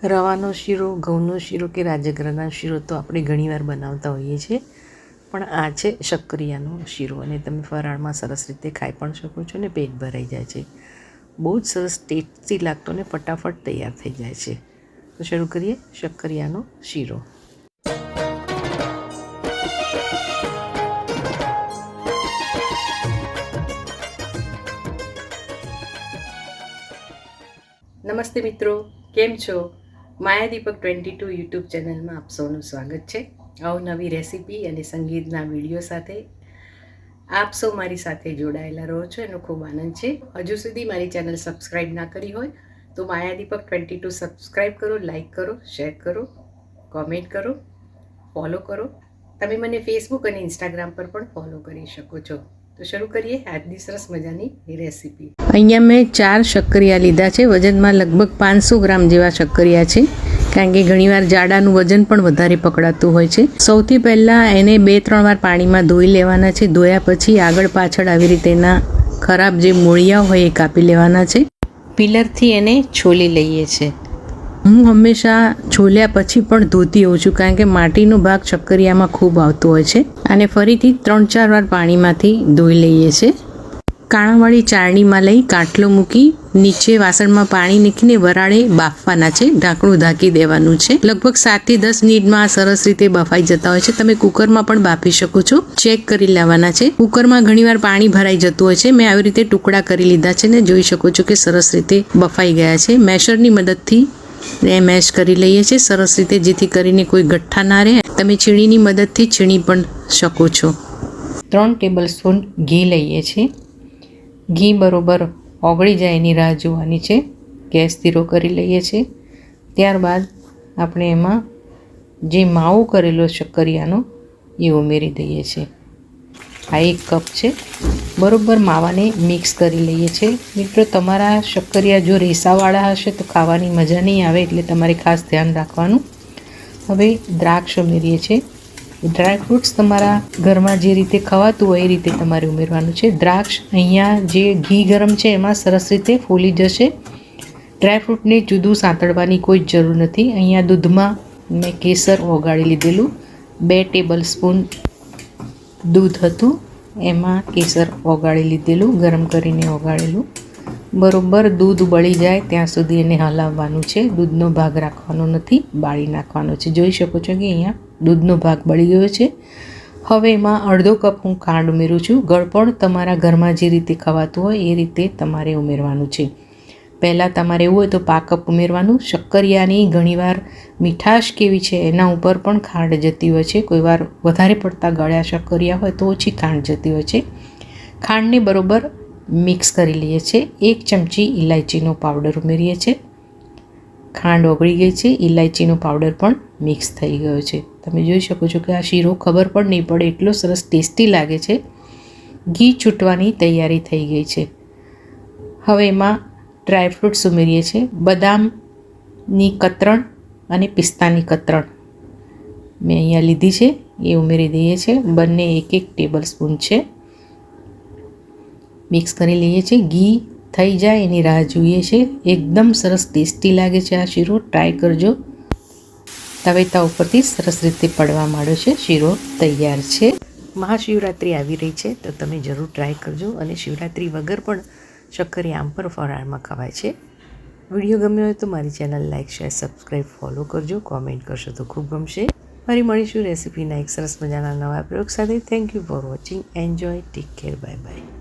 રવાનો શીરો, ઘઉંનો શીરો કે રાજગરાનો શીરો તો આપણે ઘણીવાર બનાવતા હોઈએ છીએ, પણ આ છે શક્કરિયાનો શીરો અને તમે ફરાળમાં સરસ રીતે ખાઈ પણ શકો છો ને પેટ ભરાઈ જાય છે. બહુ જ સરસ ટેસ્ટી લાગતો ને ફટાફટ તૈયાર થઈ જાય છે. તો શરૂ કરીએ શક્કરિયાનો શીરો. નમસ્તે મિત્રો, કેમ છો? માયા દીપક 22 યુટ્યુબ ચેનલમાં આપ સૌનું સ્વાગત છે. અવનવી રેસીપી અને સંગીતના વિડીયો સાથે આપ સૌ મારી સાથે જોડાયેલા રહો છો એનો ખૂબ આનંદ છે. હજુ સુધી મારી ચેનલ સબસ્ક્રાઈબ ના કરી હોય તો માયા દીપક 22 સબસ્ક્રાઈબ કરો, લાઈક કરો, શેર કરો, કોમેન્ટ કરો, ફોલો કરો. તમે મને ફેસબુક અને ઇન્સ્ટાગ્રામ પર પણ ફોલો કરી શકો છો. તો શરૂ કરીએ આજની સરસ મજાની રેસીપી. અહીંયા મેં 4 શક્કરિયા લીધા છે. વજનમાં લગભગ 500 ગ્રામ જેવા શક્કરિયા છે, કારણ કે ઘણીવાર જાડાનું વજન પણ વધારે પકડાતું હોય છે. સૌથી પહેલાં એને 2-3 વાર પાણીમાં ધોઈ લેવાના છે. ધોયા પછી આગળ પાછળ આવી રીતે એના ખરાબ જે મૂળિયા હોય એ કાપી લેવાના છે. પિલરથી એને છોલી લઈએ છીએ. હું હંમેશા છોલ્યા પછી પણ ધોતી હોઉં છું, કારણ કે માટીનો ભાગ શક્કરિયામાં ખૂબ આવતો હોય છે. અને ફરીથી 3-4 વાર પાણીમાંથી ધોઈ લઈએ છીએ. કાણાવાળી ચાળણીમાં લઈ કાટલો મૂકી નીચે વાસણમાં પાણી નાખીને વરાળે બાફવાના છે. ઢાંકણું ઢાંકી દેવાનું છે. લગભગ 7 થી 10 મિનિટમાં સરસ રીતે બફાઈ જતા હોય છે. તમે કુકરમાં પણ બાફી શકો છો. ચેક કરી લેવાના છે. કુકરમાં ઘણીવાર પાણી ભરાઈ જતું હોય છે. મેં આવી રીતે ટુકડા કરી લીધા છે ને જોઈ શકો છો કે સરસ રીતે બફાઈ ગયા છે. મેશરની મદદથી ને મેશ કરી લઈએ છીએ સરસ રીતે, જેથી કરીને કોઈ ગઠ્ઠા ના રહે. તમે છીણીની મદદથી છીણી પણ શકો છો. 3 ટેબલ સ્પૂન ઘી લઈએ છીએ. ઘી બરોબર ઓગળી જાય એની રાહ જોવાની છે. ગેસ ધીરો કરી લઈએ છીએ. ત્યારબાદ આપણે એમાં જે માવો કરેલો શક્કરિયાનો એ ઉમેરી દઈએ છીએ. આ 1 કપ છે. બરોબર માવાને મિક્સ કરી લઈએ છીએ. મિત્રો, તમારા શક્કરિયા જો રેસાવાળા હશે તો ખાવાની મજા નહીં આવે, એટલે તમારે ખાસ ધ્યાન રાખવાનું. હવે દ્રાક્ષ ઉમેરીએ છીએ. ડ્રાય ફ્રૂટ્સ તમારા ઘરમાં જે રીતે ખવાતું હોય એ રીતે તમારે ઉમેરવાનું છે. દ્રાક્ષ અહીંયા જે ઘી ગરમ છે એમાં સરસ રીતે ફૂલી જશે. ડ્રાયફ્રૂટને જુદું સાંતળવાની કોઈ જરૂર નથી. અહીંયા દૂધમાં મેં કેસર ઓગાળી લીધેલું. 2 ટેબલ સ્પૂન દૂધ હતું, એમાં કેસર ઓગાળી લીધેલું, ગરમ કરીને ઓગાળેલું. બરોબર દૂધ બળી જાય ત્યાં સુધી એને હલાવવાનું છે. દૂધનો ભાગ રાખવાનો નથી, બાળી નાખવાનો છે. જોઈ શકો છો કે અહીંયા દૂધનો ભાગ બળી ગયો છે. હવે એમાં અડધો કપ હું ખાંડ ઉમેરું છું. ગળપણ તમારા ઘરમાં જે રીતે ખવાતું હોય એ રીતે તમારે ઉમેરવાનું છે. પહેલાં તમારે એવું હોય તો પા કપ ઉમેરવાનું. શક્કરિયાની ઘણીવાર મીઠાશ કેવી છે એના ઉપર પણ ખાંડ જતી હોય છે. કોઈ વાર વધારે પડતા ગળ્યા શક્કરિયા હોય તો ઓછી ખાંડ જતી હોય છે. ખાંડને બરોબર મિક્સ કરી લઈએ છીએ. 1 ચમચી ઇલાયચીનો પાવડર ઉમેરીએ છીએ. ખાંડ ઓગળી ગઈ છે. ઇલાયચીનો પાવડર પણ મિક્સ થઈ ગયો છે. તમે જોઈ શકો છો કે આ શીરો ખબર પણ નહીં પડે એટલો સરસ ટેસ્ટી લાગે છે. ઘી છૂટવાની તૈયારી થઈ ગઈ છે. હવે એમાં ડ્રાયફ્રૂટ્સ ઉમેરીએ છીએ. બદામની કતરણ અને પિસ્તાની કતરણ મેં અહીંયા લીધી છે, એ ઉમેરી દઈએ છીએ. બંને 1-1 ટેબલ સ્પૂન છે. મિક્સ કરી લઈએ છીએ. ઘી થઈ જાય એની રાહ જોઈએ છે. એકદમ સરસ ટેસ્ટી લાગે છે આ શીરો. ટ્રાય કરજો. તવેતા ઉપરથી સરસ રીતે પડવા માંડ્યો છે. શીરો તૈયાર છે. મહાશિવરાત્રિ આવી રહી છે તો તમે જરૂર ટ્રાય કરજો. અને શિવરાત્રિ વગર પણ શક્કરિયા આમ પર ફરાળમાં ખવાય છે. વિડીયો ગમ્યો હોય તો મારી channel like, share, subscribe, follow કરજો. કોમેન્ટ કરશો તો ખૂબ ગમશે. ફરી મળીશું રેસીપીના એક સરસ મજાના નવા પ્રયોગ સાથે. Thank you for watching. Enjoy. Take care. Bye bye.